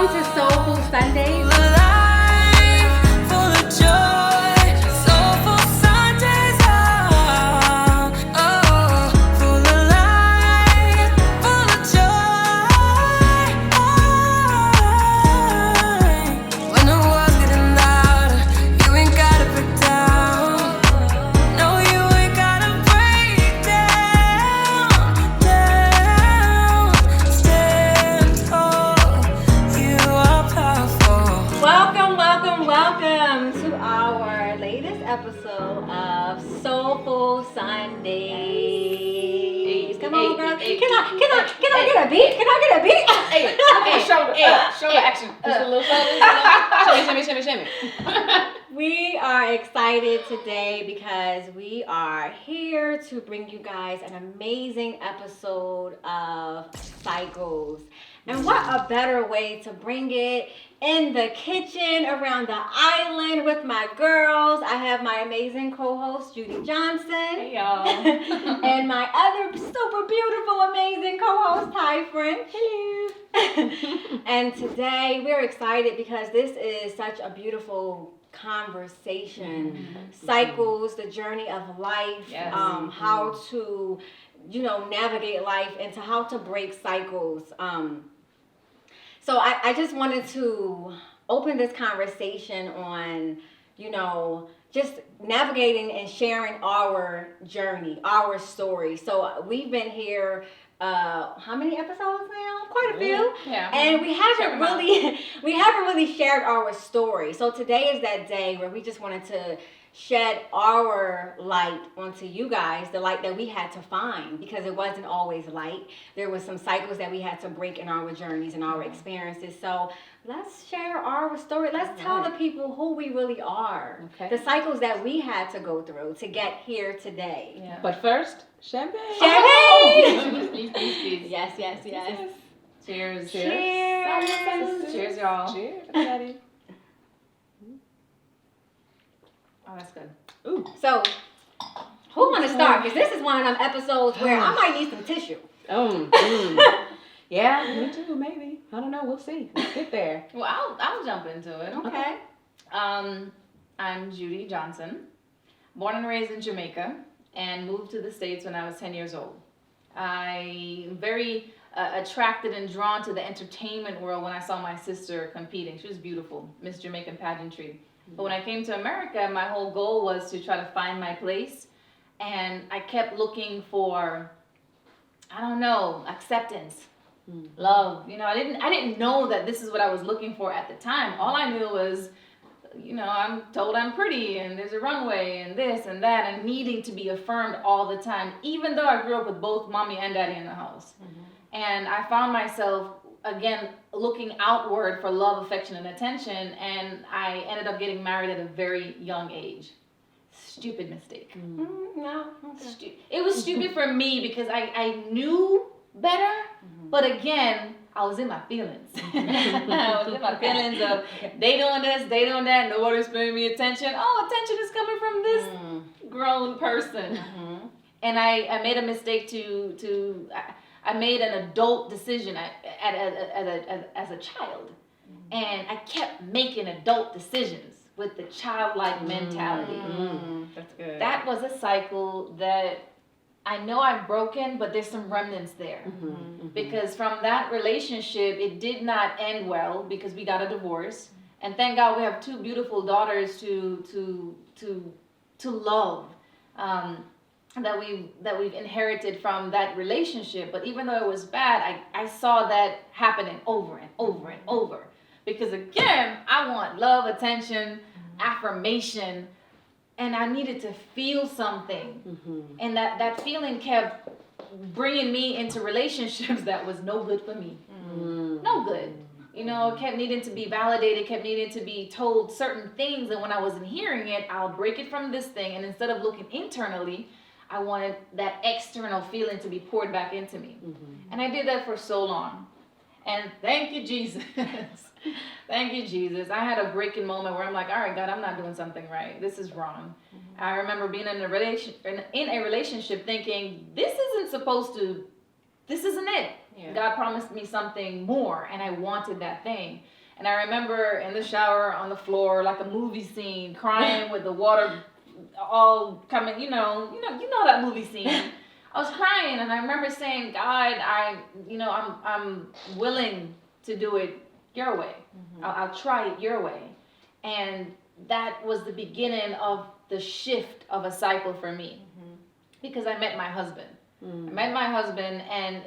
Welcome to Soulful Sundaze. Soulful Sundaze, full of life, full of joy. When the walls getting louder, you ain't gotta break down. No, you ain't gotta break down. Stand tall, you are powerful. Welcome to our latest episode of Soulful Sundaze. Come on, girl. Can I get a beat? Can I get a beat? Shoulder action. Just a little shoulder. Shimmy. We are excited today because we are here to bring you guys an amazing episode of Cycles. And what a better way to bring it in the kitchen, around the island with my girls. I have my amazing co-host, Judy Johnson. Hey, y'all. And my other super beautiful, amazing co-host, Ty French. Hello. And today we're excited because this is such a beautiful conversation. Cycles, the journey of life, Yes. How to, navigate life, and to how to break cycles. So I just wanted to open this conversation on, just navigating and sharing our journey, our story. So we've been here, how many episodes now? Quite a few. Yeah. And we haven't really shared our story. So today is that day where we just wanted to shed our light onto you guys, the light that we had to find, because it wasn't always light. There was some cycles that we had to break in our journeys and our experiences. So let's share our story. Let's tell the people who we really are. Okay. The cycles that we had to go through to get here today. Yeah. But first, champagne. Champagne! Please. Yes. Cheers. Cheers. Cheers, y'all. Cheers, everybody. Oh, that's good. Ooh. So, who want to start? Because this is one of them episodes where I might need some tissue. Yeah, me too, maybe. I don't know. We'll see. Let's get there. Well, I'll jump into it. Okay. I'm Judy Johnson, born and raised in Jamaica, and moved to the States when I was 10 years old. I'm very attracted and drawn to the entertainment world when I saw my sister competing. She was beautiful, Miss Jamaican pageantry. But when I came to America, my whole goal was to try to find my place. And I kept looking for, acceptance, love. I didn't know that this is what I was looking for at the time. All I knew was, I'm told I'm pretty and there's a runway and this and that, and needing to be affirmed all the time, even though I grew up with both mommy and daddy in the house. And I found myself, again, looking outward for love, affection, and attention, and I ended up getting married at a very young age. Stupid mistake. No. Okay. It was stupid for me because I knew better, but again, I was in my feelings. I was in my feelings of they doing this, they doing that, nobody's paying me attention. Oh, attention is coming from this grown person. And I made a mistake I made an adult decision as a child, and I kept making adult decisions with the childlike mentality. That's good. That was a cycle that I know I've broken, but there's some remnants there. Because from that relationship, it did not end well because we got a divorce, and thank God we have two beautiful daughters to love. That we've inherited from that relationship. But even though it was bad, I saw that happening over and over and over. Because again, I want love, attention, affirmation, and I needed to feel something. And that feeling kept bringing me into relationships that was no good for me. No good. Kept needing to be validated, kept needing to be told certain things, and when I wasn't hearing it, I'll break it from this thing, and instead of looking internally, I wanted that external feeling to be poured back into me. And I did that for so long. And thank you, Jesus. Thank you, Jesus. I had a breaking moment where I'm like, all right, God, I'm not doing something right. This is wrong. I remember being in a relationship thinking, this isn't it. Yeah. God promised me something more, and I wanted that thing. And I remember in the shower on the floor, like a movie scene, crying with the water all coming, you know that movie scene. I was crying, and I remember saying, God, I'm willing to do it your way. I'll try it your way. And that was the beginning of the shift of a cycle for me, because I met my husband. I met my husband, and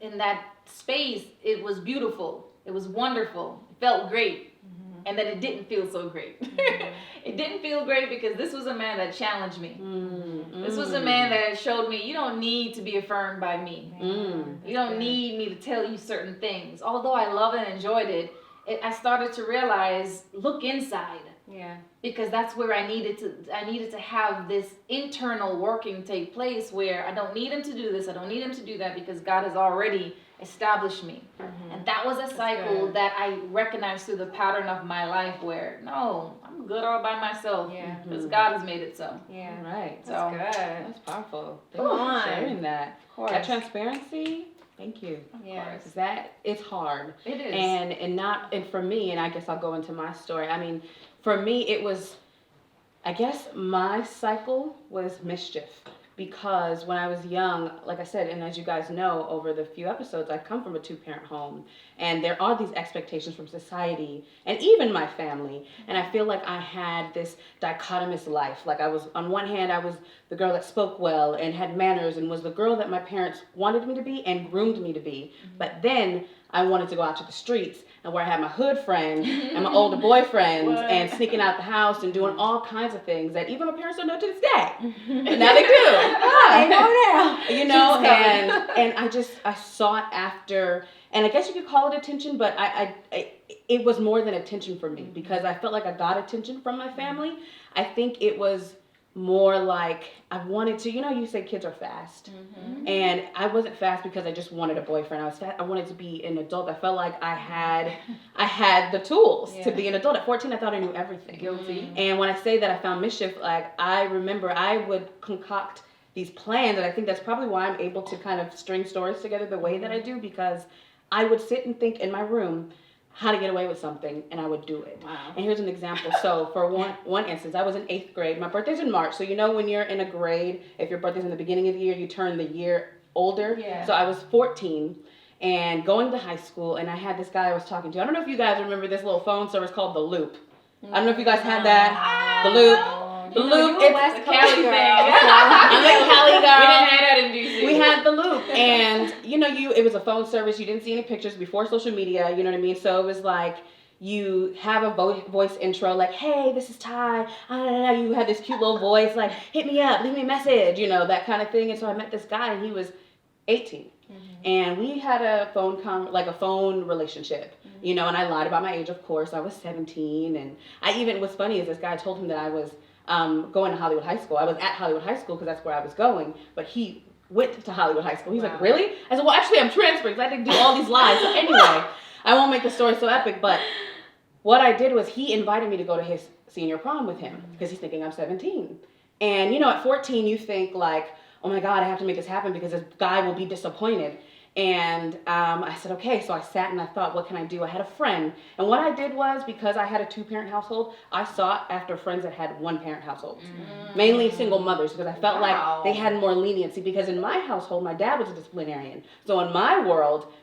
in that space, it was beautiful. It was wonderful. It felt great. And then it didn't feel so great. It didn't feel great because this was a man that challenged me. This was a man that showed me, you don't need to be affirmed by me. You don't need me to tell you certain things. Although I loved and enjoyed it, I started to realize, look inside. Yeah. Because that's where I needed to have this internal working take place, where I don't need him to do this, I don't need him to do that, because God has already established me. And that was a cycle that I recognized through the pattern of my life, where no, I'm good all by myself. Yeah. Because God has made it so. Yeah. All right. So That's good. That's powerful. Come on. Sharing that. of course. That transparency. Thank you. Yeah. Because that it's hard. It is. And for me, and I guess I'll go into my story. I mean, for me, it was, I guess my cycle was mischief, because when I was young, like I said, and as you guys know, over the few episodes, I come from a 2-parent home, and there are these expectations from society and even my family, and I feel like I had this dichotomous life. Like, I was, on one hand, I was the girl that spoke well and had manners and was the girl that my parents wanted me to be and groomed me to be, but then I wanted to go out to the streets, and where I had my hood friends and my older boyfriends and sneaking out the house and doing all kinds of things that even my parents don't know to this day. But now they do. I know now. You know, and I sought after, and I guess you could call it attention, but it was more than attention for me, because I felt like I got attention from my family. I think it was more like I wanted to, you say kids are fast. And I wasn't fast because I just wanted a boyfriend. I was fast. I wanted to be an adult. I felt like I had the tools to be an adult. At 14, I thought I knew everything. Guilty. And when I say that I found mischief, like, I remember I would concoct these plans, and I think that's probably why I'm able to kind of string stories together the way that I do, because I would sit and think in my room how to get away with something, and I would do it. Wow. And here's an example. So for one instance, I was in 8th grade. My birthday's in March, so when you're in a grade, if your birthday's in the beginning of the year, you turn the year older. Yeah. So I was 14 and going to high school, and I had this guy I was talking to. I don't know if you guys remember this little phone service called The Loop. I don't know if you guys had that. The Loop. The Loop. It's It's a Cali thing. I'm a Cali girl. We didn't have that in DC. We had The Loop, and it was a phone service. You didn't see any pictures before social media, you know what I mean? So it was like, you have a voice intro, like, hey, this is Ty. You had this cute little voice, like, hit me up, leave me a message, that kind of thing. And so I met this guy, and he was 18. And we had a phone relationship, and I lied about my age, of course. I was 17, and what's funny is this guy told him that I was going to Hollywood High School. I was at Hollywood High School because that's where I was going, but he went to Hollywood High School. He's like, really? I said, well, actually, I'm transferring because I didn't do all these lies. So anyway, I won't make the story so epic, but what I did was he invited me to go to his senior prom with him because he's thinking I'm 17. And, at 14, you think like, oh my God, I have to make this happen because this guy will be disappointed. And I said, okay. So I sat and I thought, what can I do? I had a friend. And what I did was, because I had a 2-parent household, I sought after friends that had 1-parent households. Mainly single mothers, because I felt like they had more leniency. Because in my household, my dad was a disciplinarian. So in my world,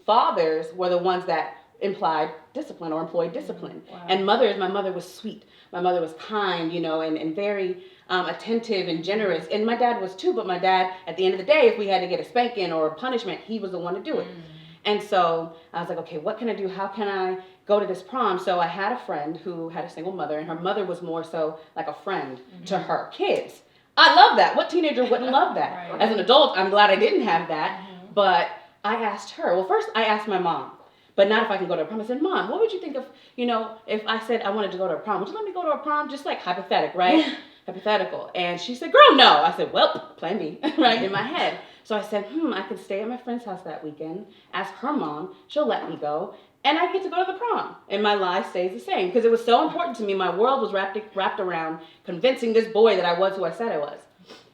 fathers were the ones that implied discipline or employed discipline. And my mother was sweet. My mother was kind, and very attentive and generous. And my dad was too, but my dad, at the end of the day, if we had to get a spanking or a punishment, he was the one to do it. And so I was like, okay, what can I do? How can I go to this prom? So I had a friend who had a single mother, and her mother was more so like a friend to her kids. I love that. What teenager wouldn't love that? As an adult, I'm glad I didn't have that. But I asked her. Well, first I asked my mom. But not if I can go to a prom. I said, Mom, what would you think of, if I said I wanted to go to a prom? Would you let me go to a prom? Just like hypothetical, right? Hypothetical. And she said, girl, no. I said, well, plan B, right, in my head. So I said, I could stay at my friend's house that weekend, ask her mom, she'll let me go, and I get to go to the prom. And my life stays the same. Because it was so important to me. My world was wrapped around convincing this boy that I was who I said I was.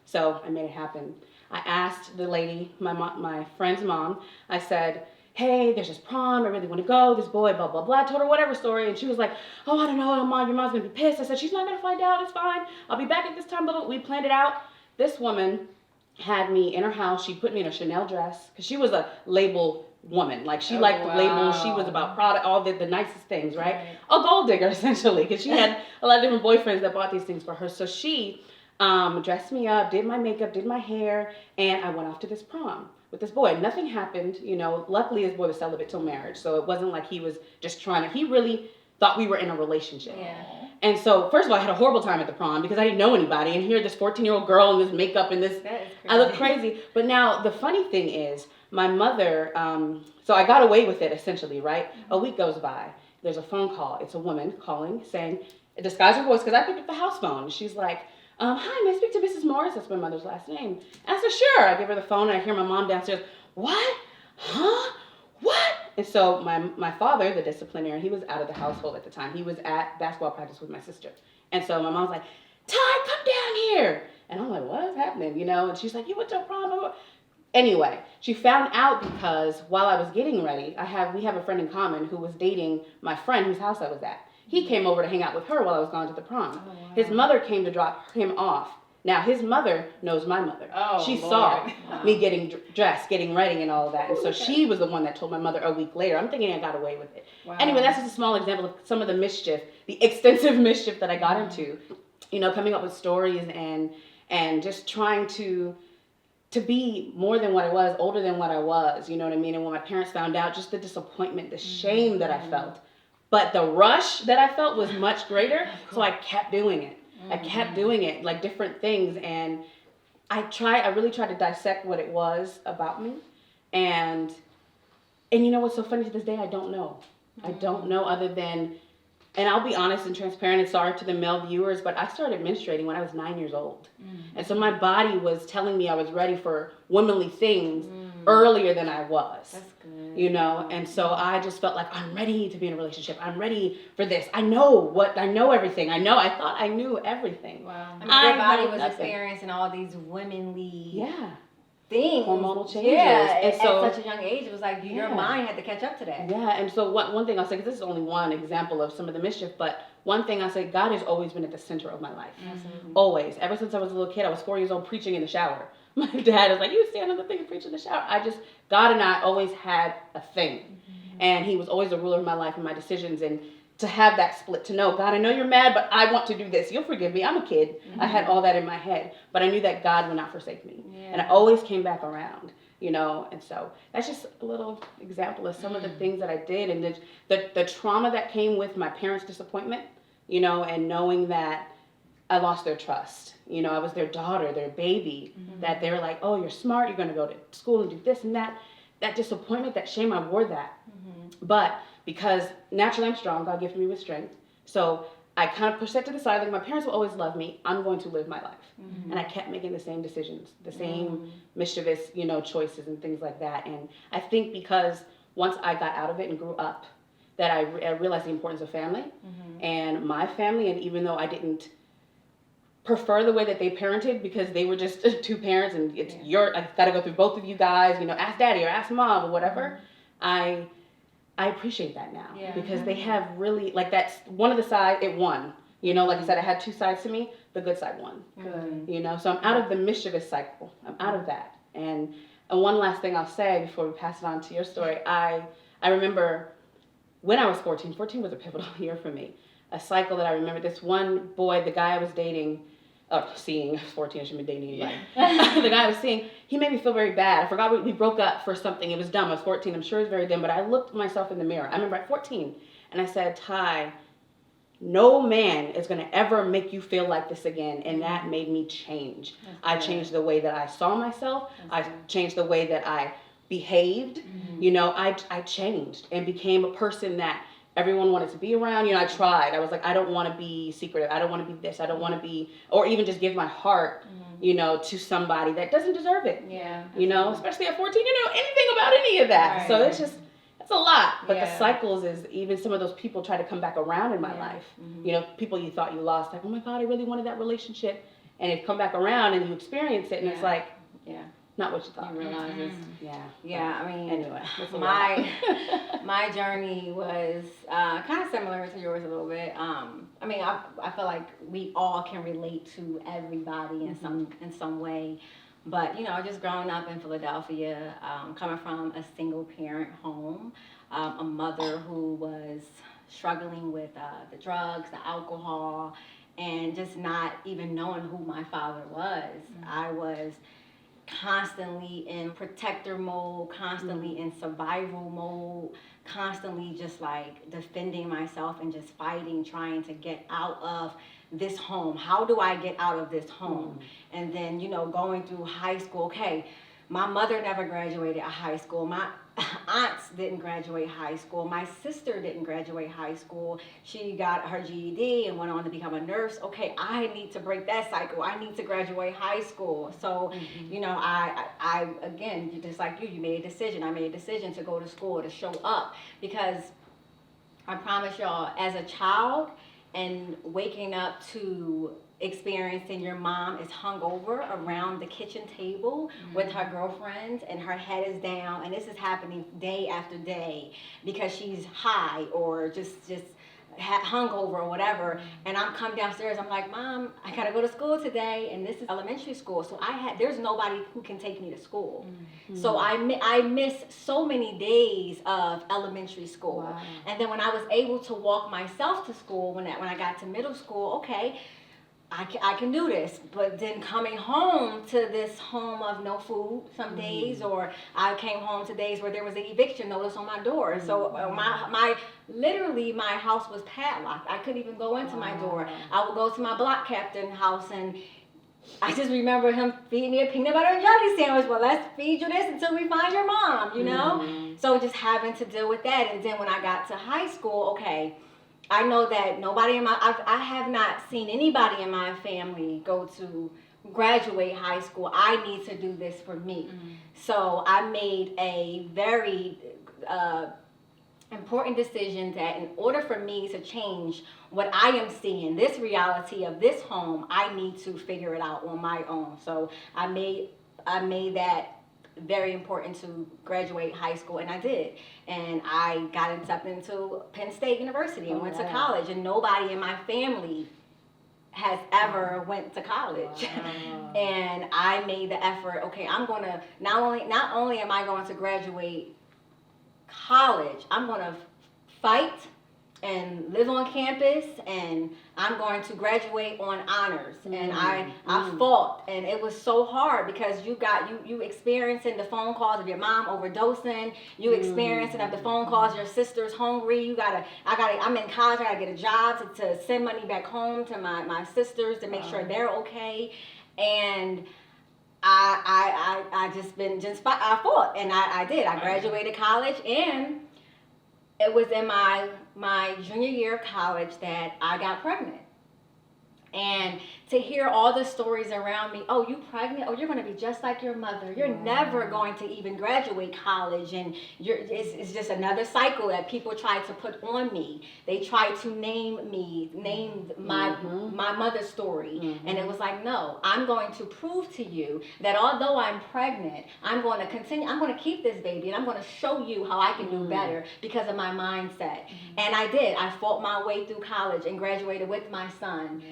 So I made it happen. I asked the lady, my friend's mom, I said, hey, there's this prom, I really want to go, this boy, blah, blah, blah. I told her whatever story, and she was like, oh, I don't know, your mom's going to be pissed. I said, she's not going to find out, it's fine. I'll be back at this time, but we planned it out. This woman had me in her house. She put me in a Chanel dress, because she was a label woman. Like, she liked the labels. She was about product, all the nicest things, right? A gold digger, essentially, because she had a lot of different boyfriends that bought these things for her. So she dressed me up, did my makeup, did my hair, and I went off to this prom with this boy. Nothing happened, you know. Luckily, this boy was celibate till marriage, so it wasn't like he was just trying to, he really thought we were in a relationship. Yeah. And so, first of all, I had a horrible time at the prom because I didn't know anybody, and here this 14-year-old girl in this makeup and this, That is crazy. I look crazy. But now, the funny thing is, my mother, so I got away with it, essentially, right? A week goes by, there's a phone call. It's a woman calling, saying, disguise her voice, because I picked up the house phone. She's like, hi, may I speak to Mrs. Morris? That's my mother's last name. And I said, sure. I give her the phone, and I hear my mom downstairs, what? Huh? What? And so my father, the disciplinarian, he was out of the household at the time. He was at basketball practice with my sister. And so my mom's like, Ty, come down here. And I'm like, what's happening? You know? And she's like, you went to a prom? Anyway, she found out because while I was getting ready, we have a friend in common who was dating my friend whose house I was at. He came over to hang out with her while I was gone to the prom. Oh, wow. His mother came to drop him off. Now, his mother knows my mother. Oh, she Lord. Saw me getting dressed, getting ready, and all of that. And so she was the one that told my mother a week later. I'm thinking I got away with it. Wow. Anyway, that's just a small example of some of the mischief, the extensive mischief that I got into. You know, coming up with stories and just trying to be more than what I was, older than what I was. You know what I mean? And when my parents found out, just the disappointment, the shame that I felt. But the rush that I felt was much greater, so I kept doing it. I kept doing it, like different things, and I really tried to dissect what it was about me, and you know what's so funny, to this day, I don't know. I don't know, other than, and I'll be honest and transparent and sorry to the male viewers, but I started menstruating when I was 9 years old. And so my body was telling me I was ready for womanly things earlier than I was. That's good. You know, and so I just felt like I'm ready to be in a relationship. I'm ready for this. I know everything. I thought I knew everything. Wow. I mean, your body was experiencing all these womanly things. Hormonal changes. Yeah, and so, at such a young age, it was like your mind had to catch up to that. Yeah, and so one thing I'll say, because this is only one example of some of the mischief, but one thing I'll say, God has always been at the center of my life. Mm-hmm. Always. Ever since I was a little kid, I was 4 years old preaching in the shower. My dad was like, you stand on the thing and preach in the shower. God and I always had a thing. Mm-hmm. And he was always the ruler of my life and my decisions. And to have that split, to know, God, I know you're mad, but I want to do this. You'll forgive me. I'm a kid. Mm-hmm. I had all that in my head. But I knew that God would not forsake me. Yeah. And I always came back around, you know. And so that's just a little example of some of the things that I did. And the trauma that came with my parents' disappointment, you know, and knowing that I lost their trust. You know, I was their daughter, their baby, that they were like, oh, you're smart, you're going to go to school and do this and that. That disappointment, that shame, I wore that. Mm-hmm. But because naturally I'm strong, God gifted me with strength. So I kind of pushed that to the side. Like, my parents will always love me. I'm going to live my life. Mm-hmm. And I kept making the same decisions, the same mischievous, you know, choices and things like that. And I think because once I got out of it and grew up, that I realized the importance of family and my family. And even though I didn't prefer the way that they parented, because they were just two parents and it's I've got to go through both of you guys, you know, ask daddy or ask mom or whatever. I appreciate that now because they have really, like, that's one of the sides, it won. You know, like I said, I had two sides to me, the good side won. Good. You know, so I'm out of the mischievous cycle. I'm out of that. And one last thing I'll say before we pass it on to your story, I remember when I was 14 was a pivotal year for me. A cycle that I remember, this one boy, the guy I was dating, seeing, 14, I shouldn't be dating anybody. The guy I was seeing, he made me feel very bad. I forgot we broke up for something. It was dumb. I was 14. I'm sure it was very dumb, but I looked myself in the mirror. I remember at 14, and I said, Ty, no man is going to ever make you feel like this again. And that made me change. I changed the way that I saw myself. I changed the way that I behaved. Mm-hmm. You know, I changed and became a person that everyone wanted to be around. You know, I tried. I was like, I don't want to be secretive. I don't want to be this. I don't want to be, or even just give my heart, you know, to somebody that doesn't deserve it. Yeah. You know, especially at 14, you know anything about any of that. Right. So it's a lot. But the cycles is, even some of those people try to come back around in my life. Mm-hmm. You know, people you thought you lost, like, oh my God, I really wanted that relationship. And it come back around and you experience it and it's like, not what you thought. You realize it's, Yeah. I mean, Anyway, that's a my journey was kind of similar to yours a little bit. I mean, I feel like we all can relate to everybody in some way. But just growing up in Philadelphia, coming from a single parent home, a mother who was struggling with the drugs, the alcohol, and just not even knowing who my father was. I was constantly in protector mode, constantly in survival mode, constantly just like defending myself and just fighting, trying to get out of this home. How do I get out of this home? And then, going through high school. Okay, my mother never graduated high school. My aunts didn't graduate high school. My sister didn't graduate high school. She got her GED and went on to become a nurse. Okay, I need to break that cycle. I need to graduate high school. So, I again, just like you made a decision. I made a decision to go to school, to show up, because I promise y'all, as a child and waking up to experiencing your mom is hungover around the kitchen table with her girlfriends and her head is down, and this is happening day after day because she's high or just hungover or whatever, and I'm come downstairs, I'm like, Mom, I gotta go to school today, and this is elementary school, so there's nobody who can take me to school. So I miss so many days of elementary school. Wow. And then when I was able to walk myself to school, when I got to middle school, okay, I can do this. But then coming home to this home of no food some days, or I came home to days where there was an eviction notice on my door. So literally my house was padlocked. I couldn't even go into my door. I would go to my block captain house, and I just remember him feeding me a peanut butter and jelly sandwich. Well, let's feed you this until we find your mom, So just having to deal with that. And then when I got to high school, okay, I know that I have not seen anybody in my family go to graduate high school. I need to do this for me. So I made a very important decision that in order for me to change what I am seeing, this reality of this home, I need to figure it out on my own. So I made that very important to graduate high school, and I did. And I got accepted into Penn State University and went to college, and nobody in my family has ever went to college. And I made the effort, okay, I'm going to, not only am I going to graduate college, I'm going to fight and live on campus, and I'm going to graduate on honors. And I fought, and it was so hard because you experiencing the phone calls of your mom overdosing, you experiencing of the phone calls your sister's hungry, I'm in college, I gotta get a job to send money back home to my sisters to make sure they're okay. And I fought, and I did. I graduated college, and it was in my junior year of college that I got pregnant. And to hear all the stories around me, oh, you pregnant? Oh, you're going to be just like your mother. You're never going to even graduate college. And it's just another cycle that people try to put on me. They try to name my mother's story. And it was like, no, I'm going to prove to you that although I'm pregnant, I'm going to continue. I'm going to keep this baby, and I'm going to show you how I can do better because of my mindset. And I did. I fought my way through college and graduated with my son.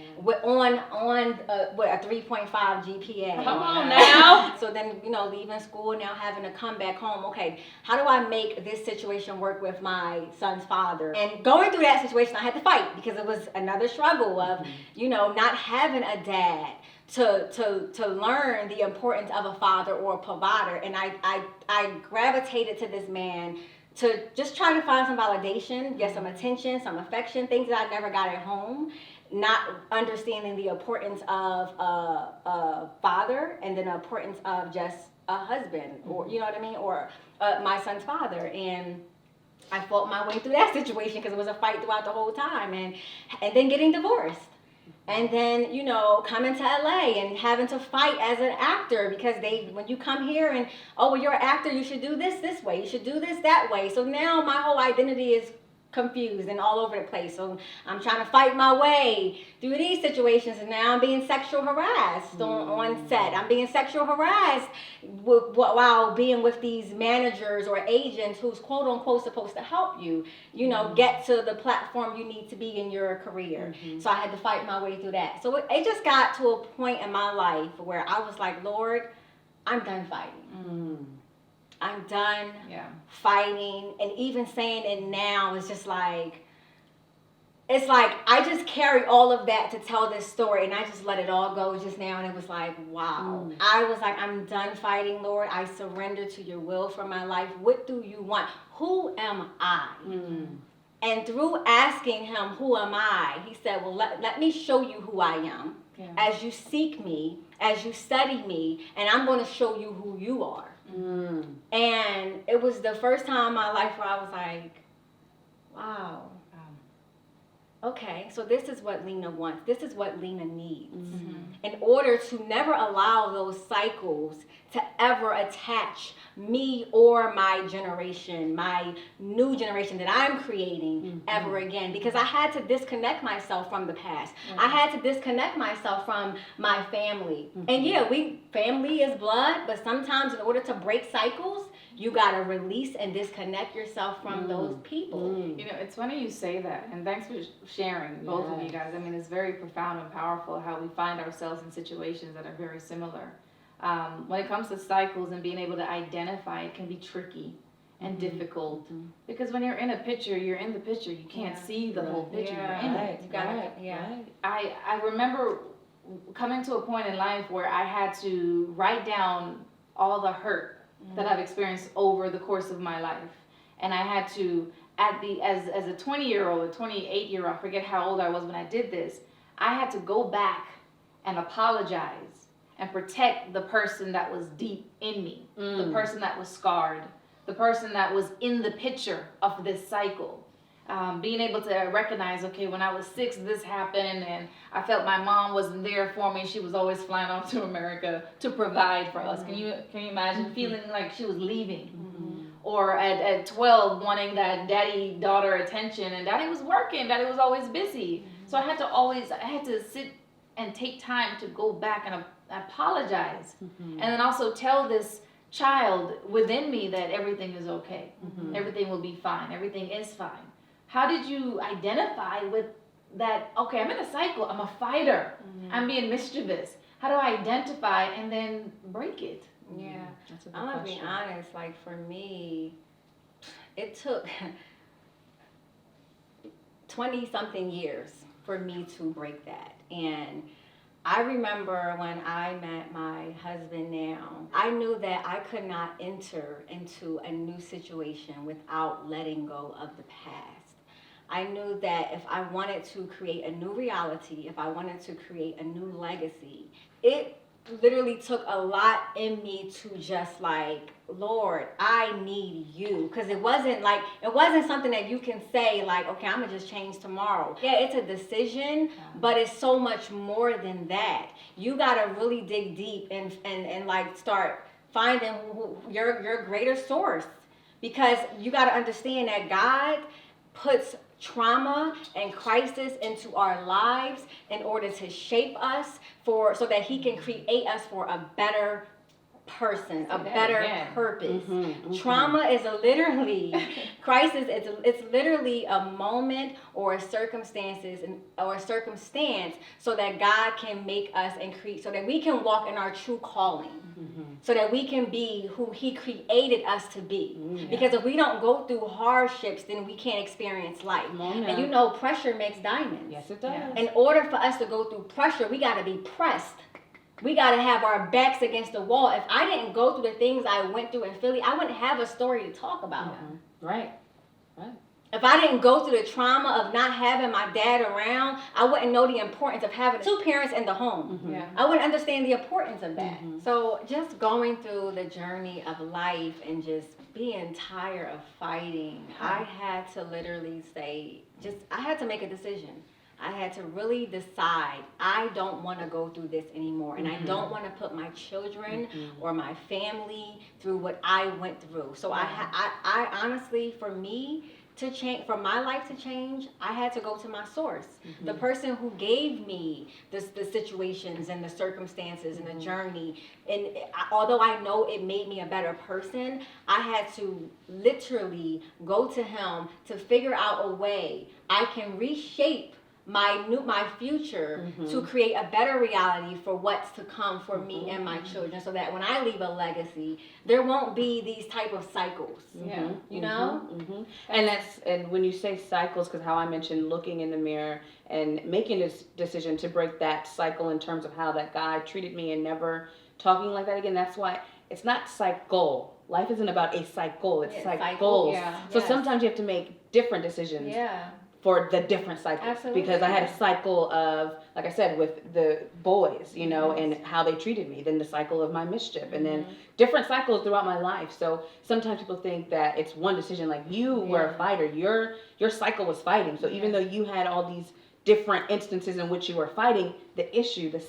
On a 3.5 GPA. Come on now. So then, leaving school, now having to come back home. Okay, how do I make this situation work with my son's father? And going through that situation, I had to fight because it was another struggle of, not having a dad to learn the importance of a father or a provider. And I gravitated to this man to just try to find some validation, get some attention, some affection, things that I never got at home. Not understanding the importance of a father, and then the importance of just a husband, or you know what I mean, or my son's father. And I fought my way through that situation because it was a fight throughout the whole time, and then getting divorced, and then coming to LA and having to fight as an actor because when you come here and well, you're an actor, you should do this way, you should do this that way. So now my whole identity is confused and all over the place. So I'm trying to fight my way through these situations, and now I'm being sexual harassed on set. I'm being sexual harassed while being with these managers or agents who's quote unquote supposed to help you, get to the platform you need to be in your career. So I had to fight my way through that. So it just got to a point in my life where I was like, Lord, I'm done fighting. I'm done fighting. And even saying it now is just like, it's like I just carry all of that to tell this story, and I just let it all go just now, and it was like, wow. I was like, I'm done fighting, Lord. I surrender to your will for my life. What do you want? Who am I? And through asking him, who am I? He said, well, let me show you who I am. As you seek me, as you study me, and I'm going to show you who you are. And it was the first time in my life where I was like, wow. Okay, so this is what Lena wants. This is what Lena needs. In order to never allow those cycles to ever attach me or my generation, my new generation that I'm creating ever again. Because I had to disconnect myself from the past. I had to disconnect myself from my family. And family is blood, but sometimes in order to break cycles, you gotta release and disconnect yourself from those people. It's funny you say that, and thanks for sharing, both of you guys. I mean, it's very profound and powerful how we find ourselves in situations that are very similar. When it comes to cycles and being able to identify, it can be tricky and difficult, because when you're in a picture, you're in the picture. You can't see the whole picture. You're in it. You gotta, I remember coming to a point in life where I had to write down all the hurt that I've experienced over the course of my life. And I had to, as a 20-year-old, a 28-year-old, I forget how old I was when I did this, I had to go back and apologize and protect the person that was deep in me, the person that was scarred, the person that was in the picture of this cycle. Being able to recognize, okay, when I was 6, this happened, and I felt my mom wasn't there for me. She was always flying off to America to provide for us. Can you imagine feeling like she was leaving? Or at 12, wanting that daddy-daughter attention, and daddy was working, daddy was always busy. So I had to sit and take time to go back and apologize. And then also tell this child within me that everything is okay. Everything will be fine. Everything is fine. How did you identify with that? Okay, I'm in a cycle. I'm a fighter. I'm being mischievous. How do I identify and then break it? Yeah, I'm gonna be honest. Like for me, it took 20-something years for me to break that. And I remember when I met my husband now, I knew that I could not enter into a new situation without letting go of the past. I knew that if I wanted to create a new reality, if I wanted to create a new legacy, it literally took a lot in me to just like, Lord, I need you. Because it wasn't something that you can say like, okay, I'm gonna just change tomorrow. Yeah, it's a decision, but it's so much more than that. You gotta really dig deep and like start finding your greater source, because you gotta understand that God puts trauma and crisis into our lives in order to shape us so that he can create us for a better person, a better purpose. Trauma is crisis. It's literally a moment or a circumstance so that God can make us and create, so that we can walk in our true calling, so that we can be who he created us to be. Because if we don't go through hardships, then we can't experience life. And pressure makes diamonds. Yes, it does. In order for us to go through pressure, we got to be pressed. We got to have our backs against the wall. If I didn't go through the things I went through in Philly, I wouldn't have a story to talk about. Right. If I didn't go through the trauma of not having my dad around, I wouldn't know the importance of having 2 parents in the home. I wouldn't understand the importance of that. So just going through the journey of life and just being tired of fighting, I had to literally I had to make a decision. I had to really decide, I don't want to go through this anymore. And I don't want to put my children or my family through what I went through. So I honestly, for me, to change, for my life to change, I had to go to my source. The person who gave me the situations and the circumstances and the journey. And although I know it made me a better person, I had to literally go to him to figure out a way I can reshape my future to create a better reality for what's to come for me and my children, so that when I leave a legacy, there won't be these type of cycles. Yeah. You know? And when you say cycles, because how I mentioned looking in the mirror and making this decision to break that cycle in terms of how that guy treated me and never talking like that again, that's why it's not cycle. Life isn't about a cycle, it's cycles. Yeah. So sometimes you have to make different decisions. Yeah. For the different cycles. Absolutely. Because I had a cycle of, like I said, with the boys, you know, and how they treated me. Then the cycle of my mischief. And then different cycles throughout my life. So sometimes people think that it's one decision. Like you were a fighter. Your cycle was fighting. So even though you had all these different instances in which you were fighting, the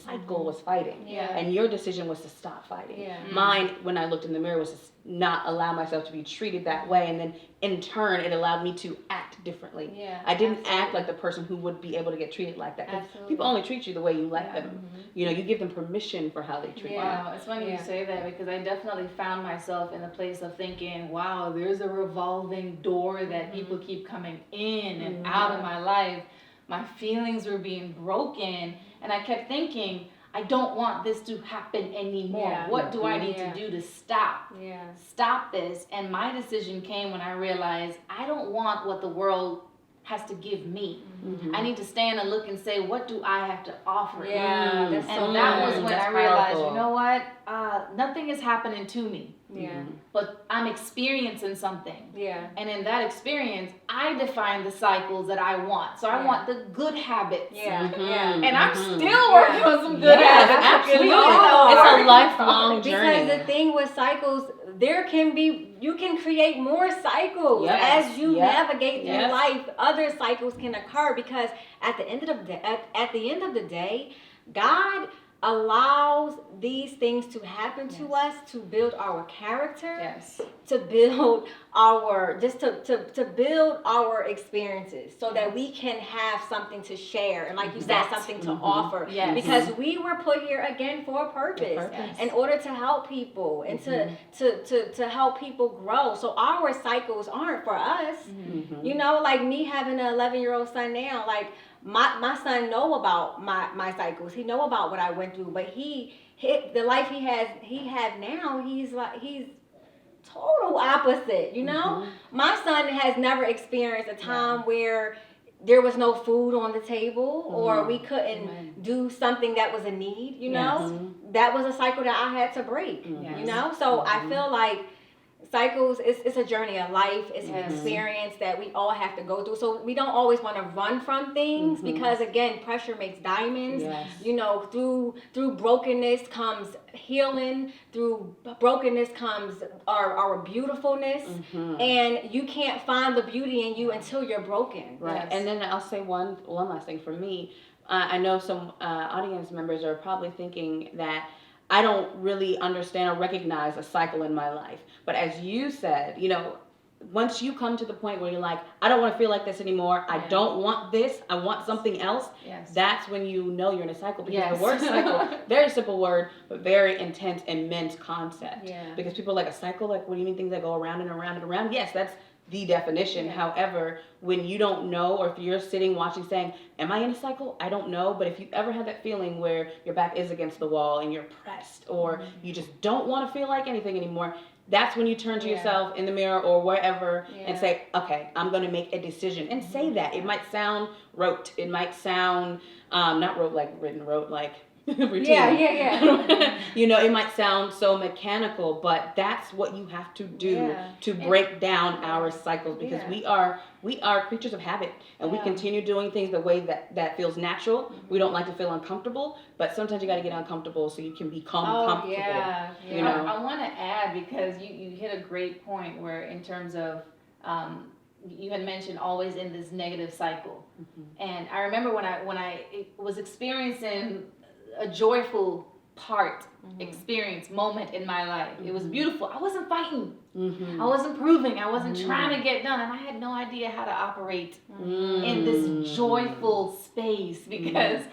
cycle was fighting. Yeah. And your decision was to stop fighting. Yeah. Mine, when I looked in the mirror, was to not allow myself to be treated that way. And then in turn, it allowed me to act differently. Yeah, I didn't act like the person who would be able to get treated like that. 'Cause people only treat you the way you let them. You know, you give them permission for how they treat you. Wow, it's funny you say that, because I definitely found myself in a place of thinking, wow, there's a revolving door that people keep coming in and out of my life. My feelings were being broken, and I kept thinking, I don't want this to happen anymore. Yeah. What do I need to do to stop this? And my decision came when I realized I don't want what the world has to give me. I need to stand and look and say, what do I have to offer? Yeah, that's And so that was good. when That's I realized, powerful. you know what? Nothing is happening to me, Yeah. but I'm experiencing something. Yeah. And in that experience, I define the cycles that I want. So I want the good habits. Yeah. Yeah. And I'm still working on some good Yes, habits. absolutely. We all It's are. a lifelong journey. Because the thing with cycles, you can create more cycles Yes. as you Yep. navigate through Yes. life. Other cycles can occur, because at the end of the day, God allows these things to happen to us to build our character, Yes. to build our to build our experiences, so that we can have something to share, and like you said, something to offer. Yes. Because we were put here again for a purpose, Yes. in order to help people and to help people grow. So our cycles aren't for us. You know, like me having an 11-year-old son now, like my son know about my cycles. He know about what I went through, but the life he had now, he's total opposite, you know? My son has never experienced a time where there was no food on the table, or we couldn't do something that was a need, you know? That was a cycle that I had to break, you know? So I feel like cycles, it's a journey of life. It's an experience that we all have to go through. So we don't always want to run from things, because again, pressure makes diamonds. Yes. You know, through brokenness comes healing. Through brokenness comes our beautifulness. And you can't find the beauty in you until you're broken. Right. Yes. And then I'll say one last thing for me. I know some audience members are probably thinking that I don't really understand or recognize a cycle in my life. But as you said, you know, once you come to the point where you're like, I don't want to feel like this anymore. I don't want this. I want something else. Yes. That's when you know you're in a cycle. Because Yes. the word cycle, very simple word, but very intense, immense concept. Yeah. Because people are like, a cycle? Like, what do you mean things that go around and around and around? Yes, that's the definition. However, when you don't know, or if you're sitting watching saying, am I in a cycle? I don't know. But if you ever had that feeling where your back is against the wall and you're pressed, or you just don't want to feel like anything anymore, that's when you turn to yourself in the mirror or wherever and say, okay, I'm going to make a decision. And say that. It might sound rote. It might sound, not rote like written, rote like routine. Yeah. You know, it might sound so mechanical, but that's what you have to do to break down our cycles, because we are creatures of habit, and we continue doing things the way that feels natural. We don't like to feel uncomfortable, but sometimes you got to get uncomfortable so you can become comfortable. Yeah. You know? I want to add, because you hit a great point where, in terms of, you had mentioned always in this negative cycle. And I remember when I was experiencing a joyful experience, moment in my life. It was beautiful. I wasn't fighting. Mm-hmm. I wasn't proving. I wasn't trying to get done. And I had no idea how to operate in this joyful space because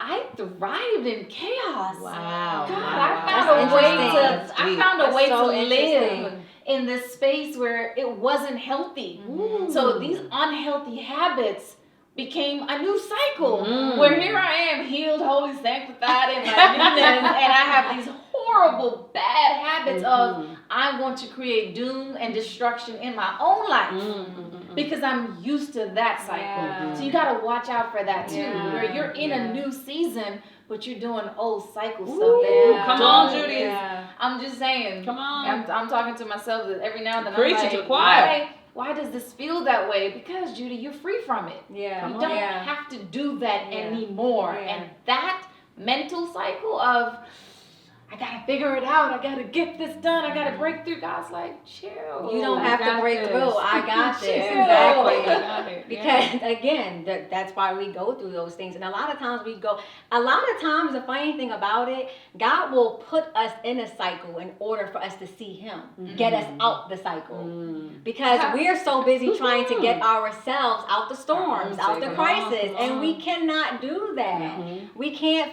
I thrived in chaos. Wow. God, Wow. I found a way That's to deep. live interesting. in this space where it wasn't healthy. So these unhealthy habits became a new cycle where here I am, healed, holy, sanctified in my newness, and I have these horrible, bad habits of I'm going to create doom and destruction in my own life because I'm used to that cycle. Yeah. So you got to watch out for that too, Yeah. where you're in a new season, but you're doing old cycle stuff. Ooh, that come you're on, doing. Judy. Yeah. I'm just saying. Come on. I'm talking to myself that every now and then. Preach I'm it to like, the choir. why does this feel that way? Because Judy, you're free from it. Yeah. You don't Yeah. have to do that Yeah. anymore. Yeah. And that mental cycle of I gotta figure it out, I gotta get this done, I gotta break through. God's like, chill. You don't have to got break this. through. I got this. Chill. Exactly. Because again, that's why we go through those things. And a lot of times, the funny thing about it, God will put us in a cycle in order for us to see Him, get us out the cycle. Because we're so busy trying to get ourselves out the storms, out the crisis, and we cannot do that. We can't,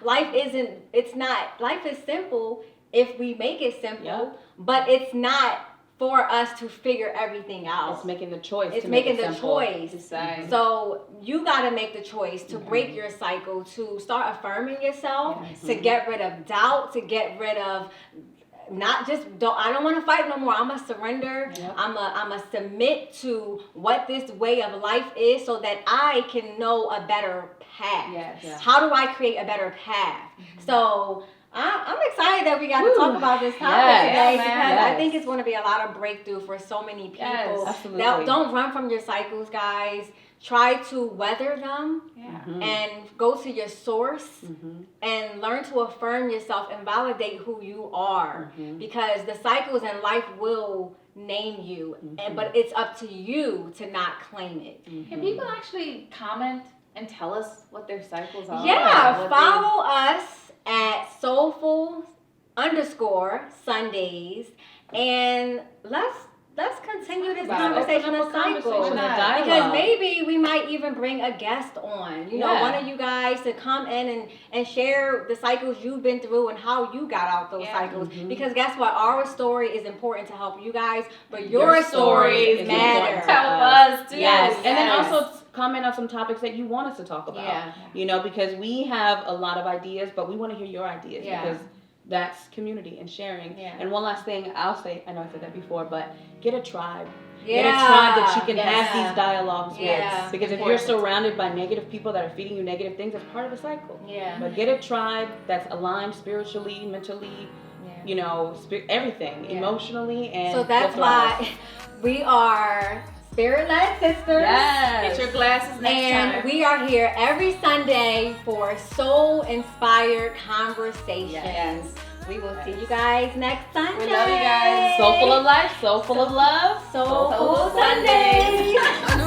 life is simple if we make it simple, but it's not for us to figure everything out. It's making the choice. It's to make making it the simple. choice. So you got to make the choice to break your cycle, to start affirming yourself, to get rid of doubt, to get rid of I don't want to fight no more. I'm going to surrender. Yep. I'm going to submit to what this way of life is so that I can know a better path. Yes. Yeah. How do I create a better path? So I'm excited that we got to talk about this topic today because I think it's going to be a lot of breakthrough for so many people. Yes, absolutely. Now, don't run from your cycles, guys. Try to weather them and go to your source and learn to affirm yourself and validate who you are because the cycles in life will name you, but it's up to you to not claim it. Can people actually comment and tell us what their cycles are? Yeah, What follow us at Soulful Sundaze and let's continue this conversation of cycles. Because maybe we might even bring a guest on. You know, one of you guys to come in and share the cycles you've been through and how you got out those cycles. Because guess what? Our story is important to help you guys, but your stories matter. Help us too. Yes. And then also comment on some topics that you want us to talk about. Yeah. You know, because we have a lot of ideas, but we want to hear your ideas because that's community and sharing. Yeah. And one last thing I'll say, I know I said that before, but get a tribe. Get a tribe that you can have these dialogues with. Because if you're surrounded by negative people that are feeding you negative things, that's part of the cycle. Yeah. But get a tribe that's aligned spiritually, mentally, you know, everything, emotionally, and so that's why we are Spirit-led Sisters. Get your glasses next time. And we are here every Sunday for soul-inspired conversations. Yes. We will see you guys next Sunday. We love you guys. Soulful of life, soulful of love. Soulful Sundaze.